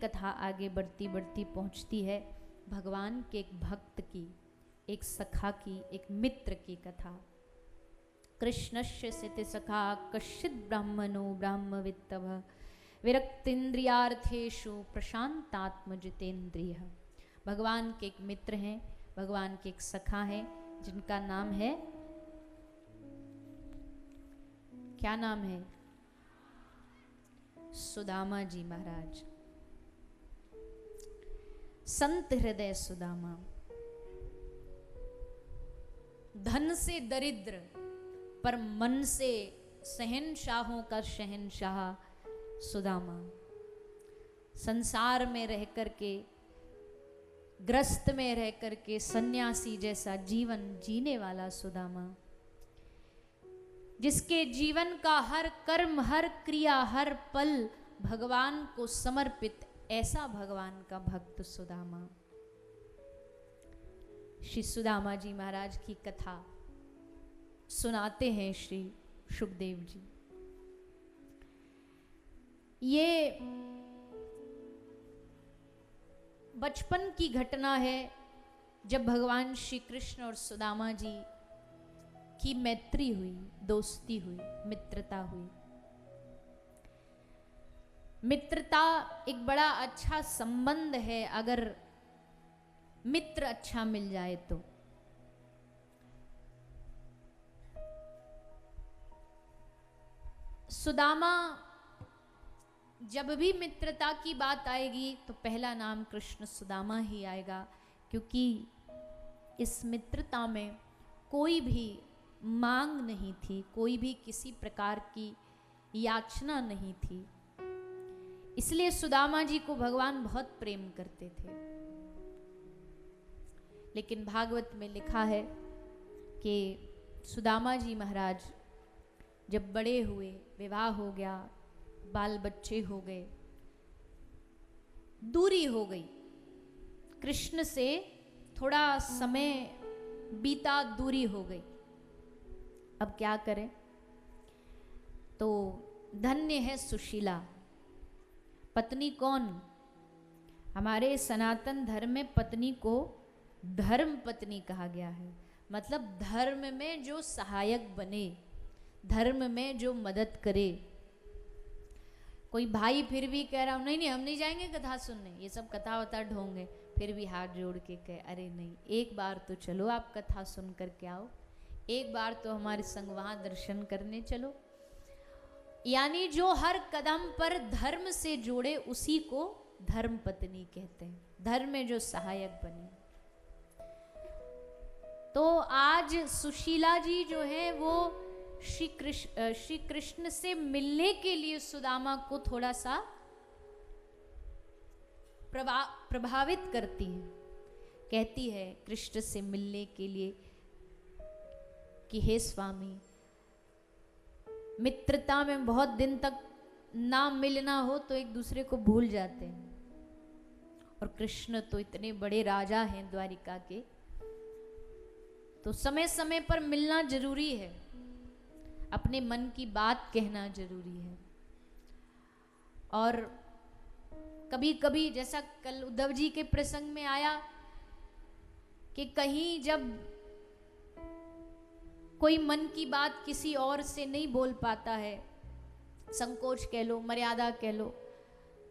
कथा आगे बढ़ती बढ़ती पहुंचती है भगवान के एक भक्त की, एक सखा की, एक मित्र की कथा। कृष्णस्य सिति सखा कश्चित ब्राह्मणो ब्राह्मवित्तः विरक्तीन्द्रियार्थेषु प्रशांतात्म जितेन्द्रिय। भगवान के एक मित्र हैं, भगवान के एक सखा हैं, जिनका नाम है, क्या नाम है? सुदामा जी महाराज। संत हृदय सुदामा, धन से दरिद्र पर मन से शहंशाहों का शहंशाह सुदामा। संसार में रह करके, ग्रस्त में रह करके सन्यासी जैसा जीवन जीने वाला सुदामा, जिसके जीवन का हर कर्म, हर क्रिया, हर पल भगवान को समर्पित, ऐसा भगवान का भक्त सुदामा। श्री सुदामा जी महाराज की कथा सुनाते हैं श्री शुकदेव जी। ये बचपन की घटना है, जब भगवान श्री कृष्ण और सुदामा जी की मैत्री हुई, दोस्ती हुई, मित्रता हुई। मित्रता एक बड़ा अच्छा संबंध है, अगर मित्र अच्छा मिल जाए तो। सुदामा, जब भी मित्रता की बात आएगी तो पहला नाम कृष्ण सुदामा ही आएगा, क्योंकि इस मित्रता में कोई भी मांग नहीं थी, कोई भी किसी प्रकार की याचना नहीं थी। इसलिए सुदामा जी को भगवान बहुत प्रेम करते थे। लेकिन भागवत में लिखा है कि सुदामा जी महाराज जब बड़े हुए, विवाह हो गया, बाल बच्चे हो गए, दूरी हो गई कृष्ण से, थोड़ा समय बीता, दूरी हो गई। अब क्या करें? तो धन्य है सुशीला। पत्नी कौन? हमारे सनातन धर्म में पत्नी को धर्म पत्नी कहा गया है। मतलब धर्म में जो सहायक बने, धर्म में जो मदद करे। कोई भाई फिर भी कह रहा हूं नहीं नहीं हम नहीं जाएंगे कथा सुनने, ये सब कथा वथा ढोंग है, फिर भी हाथ जोड़ के कहे अरे नहीं, एक बार तो चलो आप कथा सुन करके आओ, एक बार तो हमारे संग वहां दर्शन करने चलो। यानी जो हर कदम पर धर्म से जोड़े उसी को धर्म पत्नी कहते हैं, धर्म में जो सहायक बने। तो आज सुशीला जी जो है वो श्री कृष्ण से मिलने के लिए सुदामा को थोड़ा सा प्रभावित करती है। कहती है कृष्ण से मिलने के लिए कि हे स्वामी, मित्रता में बहुत दिन तक ना मिलना हो तो एक दूसरे को भूल जाते हैं, और कृष्ण तो इतने बड़े राजा हैं द्वारिका के, तो समय समय पर मिलना जरूरी है, अपने मन की बात कहना जरूरी है। और कभी कभी जैसा कल उद्धव जी के प्रसंग में आया कि कहीं जब कोई मन की बात किसी और से नहीं बोल पाता है, संकोच कह लो, मर्यादा कह लो,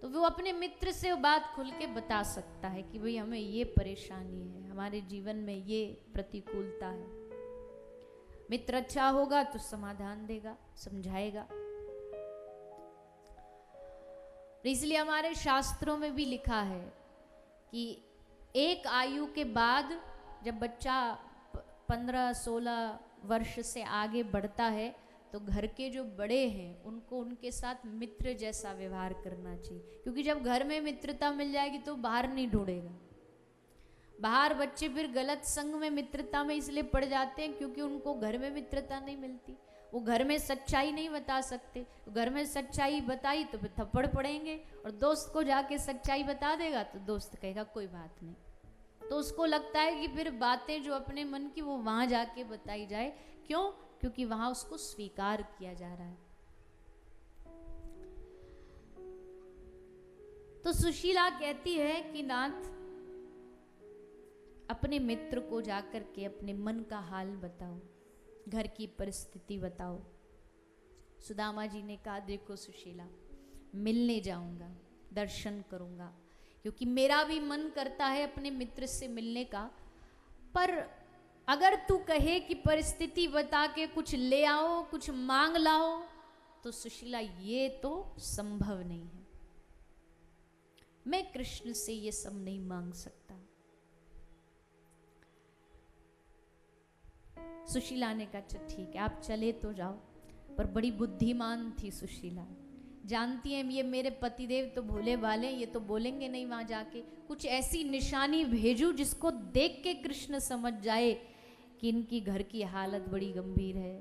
तो वो अपने मित्र से वो बात खुल के बता सकता है कि भाई हमें ये परेशानी है, हमारे जीवन में ये प्रतिकूलता है। मित्र अच्छा होगा तो समाधान देगा, समझाएगा। इसलिए हमारे शास्त्रों में भी लिखा है कि एक आयु के बाद जब बच्चा 15-16 वर्ष से आगे बढ़ता है तो घर के जो बड़े हैं उनको उनके साथ मित्र जैसा व्यवहार करना चाहिए, क्योंकि जब घर में मित्रता मिल जाएगी तो बाहर नहीं ढूंढेगा। बाहर बच्चे फिर गलत संग में, मित्रता में इसलिए पड़ जाते हैं क्योंकि उनको घर में मित्रता नहीं मिलती, वो घर में सच्चाई नहीं बता सकते। घर में सच्चाई बताई तो फिर थप्पड़ पड़ेंगे, और दोस्त को जाके सच्चाई बता देगा तो दोस्त कहेगा कोई बात नहीं, तो उसको लगता है कि फिर बातें जो अपने मन की वो वहां जाके बताई जाए। क्यों? क्योंकि वहां उसको स्वीकार किया जा रहा है। तो सुशीला कहती है कि नाथ, अपने मित्र को जाकर के अपने मन का हाल बताओ, घर की परिस्थिति बताओ। सुदामा जी ने कहा, देखो सुशीला, मिलने जाऊंगा, दर्शन करूंगा, क्योंकि मेरा भी मन करता है अपने मित्र से मिलने का, पर अगर तू कहे कि परिस्थिति बता के कुछ ले आओ, कुछ मांग लाओ, तो सुशीला ये तो संभव नहीं है। मैं कृष्ण से ये सब नहीं मांग सकता। सुशीला ने कहा, अच्छा ठीक है, आप चले तो जाओ। पर बड़ी बुद्धिमान थी सुशीला, जानती हैं ये मेरे पतिदेव तो भोले भाले, ये तो बोलेंगे नहीं वहां जाके, कुछ ऐसी निशानी भेजू जिसको देख के कृष्ण समझ जाए कि इनकी घर की हालत बड़ी गंभीर है।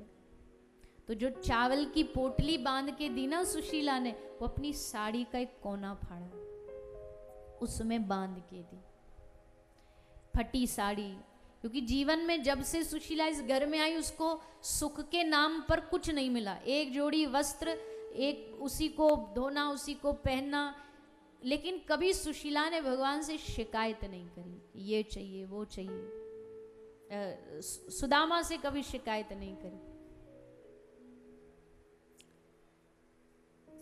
तो जो चावल की पोटली बांध के दी ना सुशीला ने, वो अपनी साड़ी का एक कोना फाड़ा, उसमें बांध के दी, फटी साड़ी। क्योंकि जीवन में जब से सुशीला इस घर में आई, उसको सुख के नाम पर कुछ नहीं मिला। एक जोड़ी वस्त्र, एक उसी को धोना, उसी को पहनना, लेकिन कभी सुशीला ने भगवान से शिकायत नहीं करी, ये चाहिए वो चाहिए। सुदामा से कभी शिकायत नहीं करी।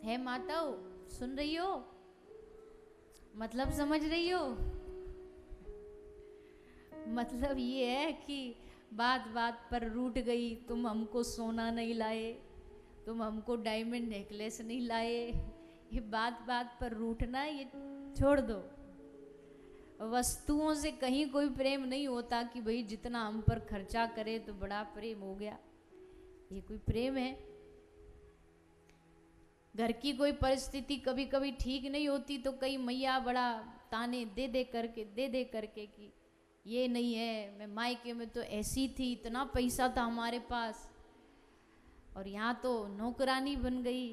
है माताओं, सुन रही हो? मतलब समझ रही हो? मतलब ये है कि बात बात पर रूठ गई, तुम हमको सोना नहीं लाए, तुम हमको डायमंड नेकलेस नहीं लाए, ये बात बात पर रूठना ये छोड़ दो। वस्तुओं से कहीं कोई प्रेम नहीं होता कि भाई जितना हम पर खर्चा करे तो बड़ा प्रेम हो गया, ये कोई प्रेम है? घर की कोई परिस्थिति कभी कभी ठीक नहीं होती तो कई मैया बड़ा ताने दे दे करके कि ये नहीं है, मैं मायके में तो ऐसी थी, इतना पैसा था हमारे पास और यहाँ तो नौकरानी बन गई।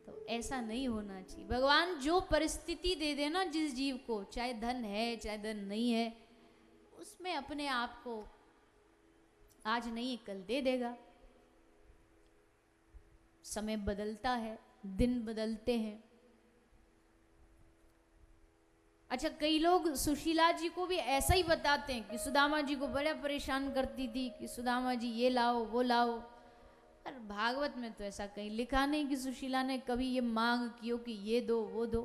तो ऐसा नहीं होना चाहिए। भगवान जो परिस्थिति दे देना जिस जीव को, चाहे धन है चाहे धन नहीं है, उसमें अपने आप को आज नहीं कल दे देगा। समय बदलता है, दिन बदलते हैं। अच्छा, कई लोग सुशीला जी को भी ऐसा ही बताते हैं कि सुदामा जी को बड़ा परेशान करती थी कि सुदामा जी ये लाओ वो लाओ। और भागवत में तो ऐसा कहीं लिखा नहीं कि सुशीला ने कभी ये मांग की हो कि ये दो वो दो,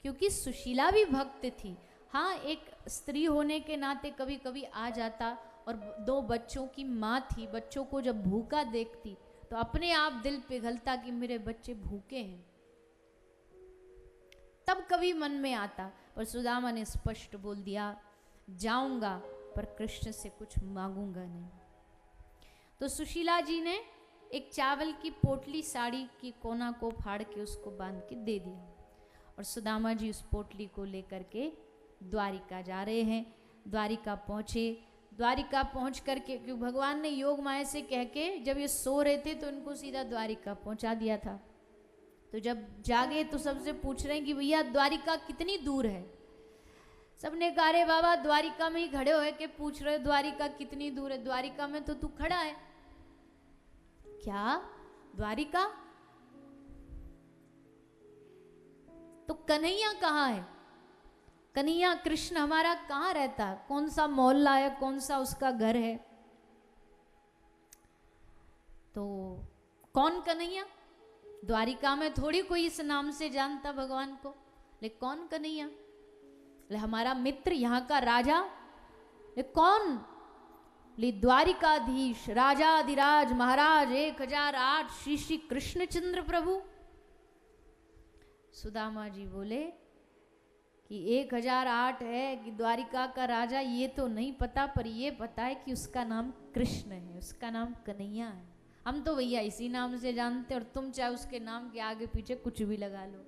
क्योंकि सुशीला भी भक्त थी। हाँ, एक स्त्री होने के नाते कभी कभी आ जाता, और 2 बच्चों की माँ थी, बच्चों को जब भूखा देखती तो अपने आप दिल पिघलता कि मेरे बच्चे भूखे हैं, तब कभी मन में आता। पर सुदामा ने स्पष्ट बोल दिया, जाऊंगा पर कृष्ण से कुछ मांगूंगा नहीं। तो सुशीला जी ने एक चावल की पोटली साड़ी की कोना को फाड़ के उसको बांध के दे दिया, और सुदामा जी उस पोटली को लेकर के द्वारिका जा रहे हैं। द्वारिका पहुंचे। द्वारिका पहुंच करके, क्योंकि भगवान ने योग माया से कह के जब ये सो रहे थे तो इनको सीधा द्वारिका पहुंचा दिया था। तो जब जागे तो सबसे पूछ रहे हैं कि भैया द्वारिका कितनी दूर है। सबने कहा, अरे बाबा द्वारिका में ही खड़े होए के पूछ रहे द्वारिका कितनी दूर है, द्वारिका में तो तू खड़ा है। क्या द्वारिका? तो कन्हैया कहाँ है? कन्हैया कृष्ण हमारा कहाँ रहता है? कौन सा मोहल्ला है, कौन सा उसका घर है? तो कौन कन्हैया? द्वारिका में थोड़ी कोई इस नाम से जानता भगवान को, लेकिन कौन कन्हैया? हमारा मित्र, यहाँ का राजा। कौन? द्वारिकाधीश राजाधिराज महाराज 1008 श्री श्री कृष्णचंद्र प्रभु। सुदामा जी बोले कि 1008 है कि द्वारिका का राजा, ये तो नहीं पता, पर ये पता है कि उसका नाम कृष्ण है, उसका नाम कन्हैया है। हम तो भैया इसी नाम से जानते, और तुम चाहे उसके नाम के आगे पीछे कुछ भी लगा लो।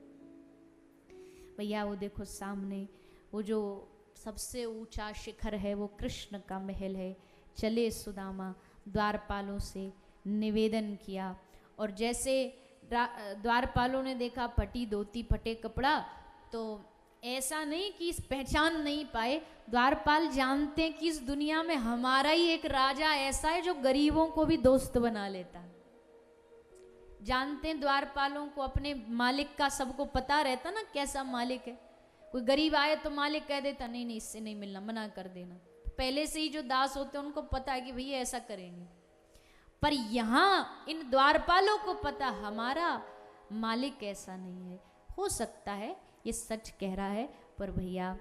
भैया वो देखो सामने वो जो सबसे ऊंचा शिखर है वो कृष्ण का महल है। चले सुदामा, द्वारपालों से निवेदन किया, और जैसे द्वारपालों ने देखा फटी धोती फटे कपड़ा, तो ऐसा नहीं कि इस पहचान नहीं पाए। द्वारपाल जानते हैं कि इस दुनिया में हमारा ही एक राजा ऐसा है जो गरीबों को भी दोस्त बना लेता है। जानते हैं द्वारपालों को अपने मालिक का सबको पता रहता ना कैसा मालिक है। कोई गरीब आए तो मालिक कह देता नहीं नहीं इससे नहीं मिलना, मना कर देना। पहले से ही जो दास होते हैं उनको पता है कि भैया ऐसा करेंगे। पर यहाँ इन द्वारपालों को पता हमारा मालिक ऐसा नहीं है। हो सकता है ये सच कह रहा है, पर भैया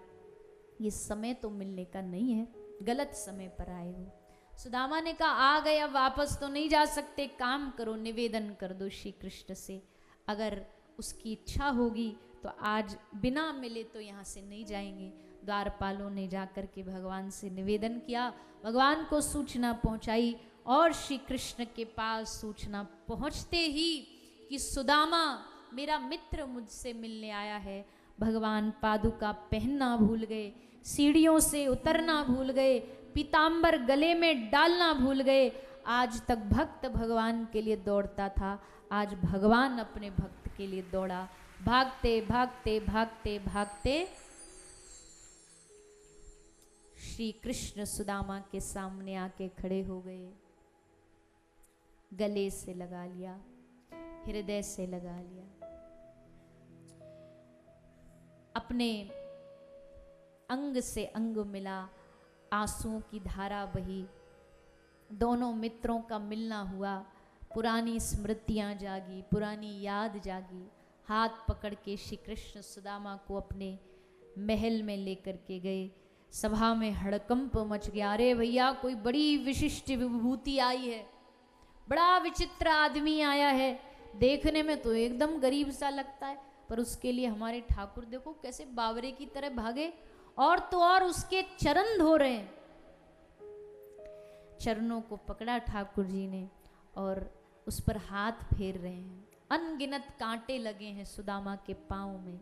ये समय तो मिलने का नहीं है, गलत समय पर आए हो। सुदामा ने कहा आ गए, अब वापस तो नहीं जा सकते, काम करो, निवेदन कर दो श्री कृष्ण से। अगर उसकी इच्छा होगी तो आज बिना मिले तो यहाँ से नहीं जाएंगे। द्वारपालों ने जाकर के भगवान से निवेदन किया, भगवान को सूचना पहुंचाई और श्री कृष्ण के पास सूचना पहुंचते ही कि सुदामा मेरा मित्र मुझसे मिलने आया है। भगवान पादुका पहनना भूल गए, सीढ़ियों से उतरना भूल गए, पीतांबर गले में डालना भूल गए। आज तक भक्त भगवान के लिए दौड़ता था, आज भगवान अपने भक्त के लिए दौड़ा। भागते भागते भागते भागते श्री कृष्ण सुदामा के सामने आके खड़े हो गए, गले से लगा लिया, हृदय से लगा लिया, अपने अंग से अंग मिला, आंसुओं की धारा बही, दोनों मित्रों का मिलना हुआ, पुरानी स्मृतियां जागी, पुरानी याद जागी। हाथ पकड़ के श्री कृष्ण सुदामा को अपने महल में लेकर के गए। सभा में हड़कंप मच गया, अरे भैया कोई बड़ी विशिष्ट विभूति आई है, बड़ा विचित्र आदमी आया है, देखने में तो एकदम गरीब सा लगता है, पर उसके लिए हमारे ठाकुर देखो कैसे बावरे की तरह भागे, और तो और उसके चरण धो रहे हैं। चरणों को पकड़ा ठाकुर जी ने और उस पर हाथ फेर रहे हैं। अनगिनत कांटे लगे हैं सुदामा के पांव में,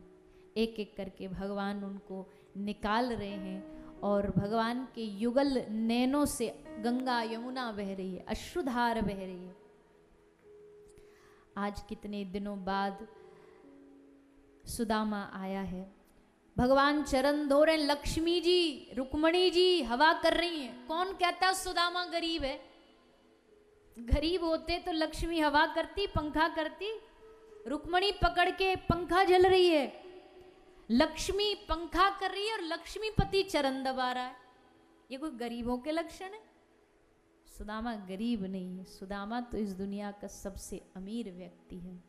एक एक करके भगवान उनको निकाल रहे हैं और भगवान के युगल नैनों से गंगा यमुना बह रही है, अश्रुधार बह रही है। आज कितने दिनों बाद सुदामा आया है, भगवान चरण धो रहे, लक्ष्मी जी रुक्मणी जी हवा कर रही हैं। कौन कहता सुदामा गरीब है? गरीब होते तो लक्ष्मी हवा करती, पंखा करती। रुक्मणी पकड़ के पंखा झल रही है, लक्ष्मी पंखा कर रही है और लक्ष्मीपति चरण दबा रहा है। ये कोई गरीबों के लक्षण है? सुदामा गरीब नहीं है, सुदामा तो इस दुनिया का सबसे अमीर व्यक्ति है।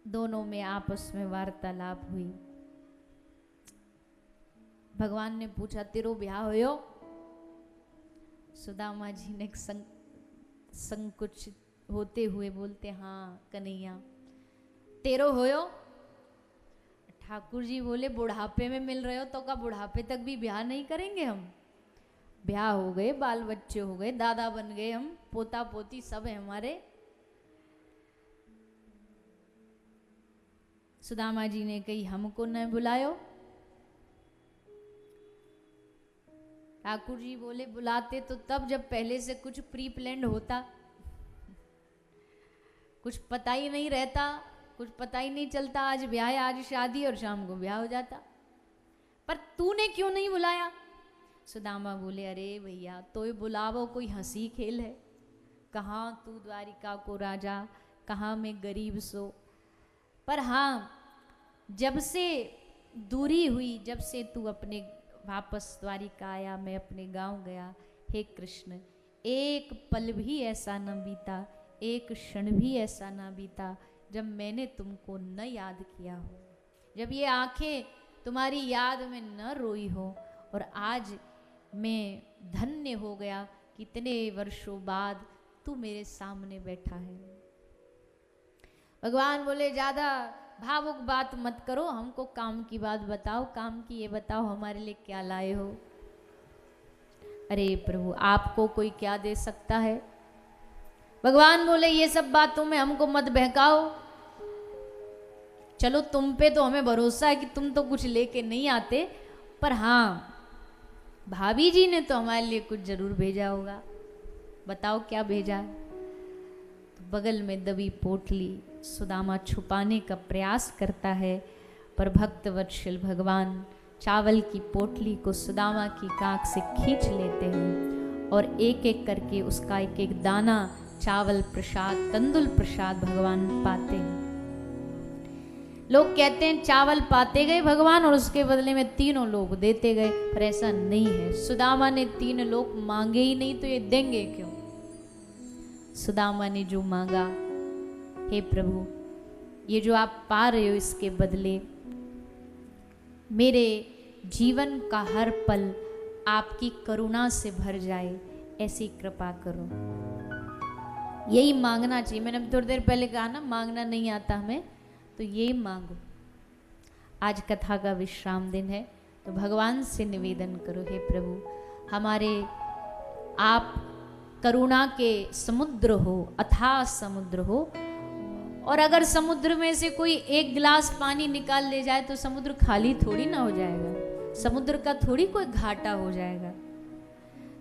दोनों में आपस में वार्तालाप हुई। भगवान ने पूछा तेरो ब्याह होयो? सुदामा जी ने संकुचित होते हुए बोलते हाँ कन्हैया। तेरो होयो? ठाकुर जी बोले बुढ़ापे में मिल रहे हो तो का बुढ़ापे तक भी ब्याह नहीं करेंगे हम? ब्याह हो गए, बाल बच्चे हो गए, दादा बन गए हम, पोता पोती सब है हमारे। सुदामा जी ने कही हमको न बुलायो। ठाकुर जी बोले बुलाते तो तब जब पहले से कुछ प्री प्लान्ड होता, कुछ पता ही नहीं रहता, कुछ पता ही नहीं चलता आज ब्याह है, आज शादी और शाम को ब्याह हो जाता। पर तूने क्यों नहीं बुलाया? सुदामा बोले अरे भैया तो बुलावो, कोई हंसी खेल है? कहाँ तू द्वारिका को राजा, कहाँ मैं गरीब सो। पर हाँ जब से दूरी हुई, जब से तू अपने वापस द्वारिका आया, मैं अपने गांव गया, हे कृष्ण एक पल भी ऐसा न बीता, एक क्षण भी ऐसा न बीता जब मैंने तुमको न याद किया हो, जब ये आंखें तुम्हारी याद में न रोई हो। और आज मैं धन्य हो गया, कितने वर्षों बाद तू मेरे सामने बैठा है। भगवान बोले ज्यादा भावुक बात मत करो, हमको काम की बात बताओ, काम की ये बताओ हमारे लिए क्या लाए हो। अरे प्रभु आपको कोई क्या दे सकता है? भगवान बोले ये सब बातों में हमको मत बहकाओ, चलो तुम पे तो हमें भरोसा है कि तुम तो कुछ लेके नहीं आते, पर हाँ भाभी जी ने तो हमारे लिए कुछ जरूर भेजा होगा, बताओ क्या भेजा है। तो बगल में दबी पोटली सुदामा छुपाने का प्रयास करता है, पर भक्त वत्सल भगवान चावल की पोटली को सुदामा की काख से खींच लेते हैं और एक एक करके उसका एक एक दाना चावल प्रसाद, तंदुल प्रसाद भगवान पाते हैं। लोग कहते हैं चावल पाते गए भगवान और उसके बदले में तीनों लोग देते गए, पर ऐसा नहीं है। सुदामा ने 3 लोग मांगे ही नहीं तो ये देंगे क्यों? सुदामा ने जो मांगा, हे प्रभु ये जो आप पा रहे हो इसके बदले मेरे जीवन का हर पल आपकी करुणा से भर जाए, ऐसी कृपा करो। यही मांगना चाहिए। मैंने थोड़ी देर पहले कहा ना, मांगना नहीं आता हमें, तो यही मांगो। आज कथा का विश्राम दिन है, तो भगवान से निवेदन करो, हे प्रभु हमारे आप करुणा के समुद्र हो, अथाह समुद्र हो, और अगर समुद्र में से कोई एक गिलास पानी निकाल ले जाए तो समुद्र खाली थोड़ी ना हो जाएगा, समुद्र का थोड़ी कोई घाटा हो जाएगा।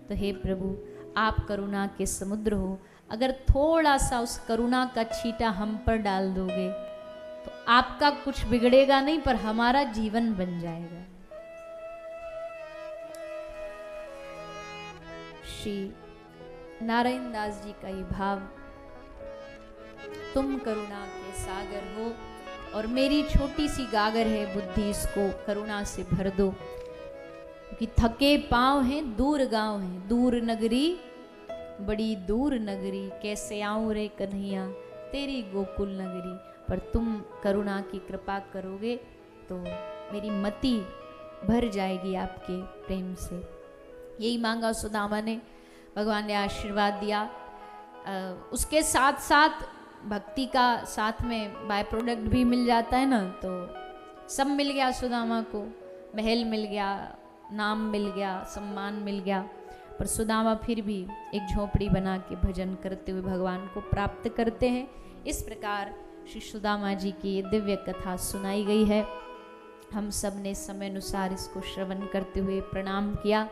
तो हे प्रभु आप करुणा के समुद्र हो, अगर थोड़ा सा उस करुणा का छींटा हम पर डाल दोगे तो आपका कुछ बिगड़ेगा नहीं, पर हमारा जीवन बन जाएगा। श्री नारायण दास जी का ये भाव, तुम करुणा के सागर हो और मेरी छोटी सी गागर है बुद्धि, इसको करुणा से भर दो। कि थके पांव हैं, दूर गांव है, दूर नगरी बड़ी दूर नगरी, कैसे आऊं रे कन्हैया तेरी गोकुल नगरी। पर तुम करुणा की कृपा करोगे तो मेरी मति भर जाएगी आपके प्रेम से। यही मांगा सुदामा ने, भगवान ने आशीर्वाद दिया। उसके साथ साथ भक्ति का साथ में बाय प्रोडक्ट भी मिल जाता है ना, तो सब मिल गया सुदामा को, महल मिल गया, नाम मिल गया, सम्मान मिल गया, पर सुदामा फिर भी एक झोपड़ी बना के भजन करते हुए भगवान को प्राप्त करते हैं। इस प्रकार श्री सुदामा जी की ये दिव्य कथा सुनाई गई है। हम सब ने समय अनुसार इसको श्रवण करते हुए प्रणाम किया।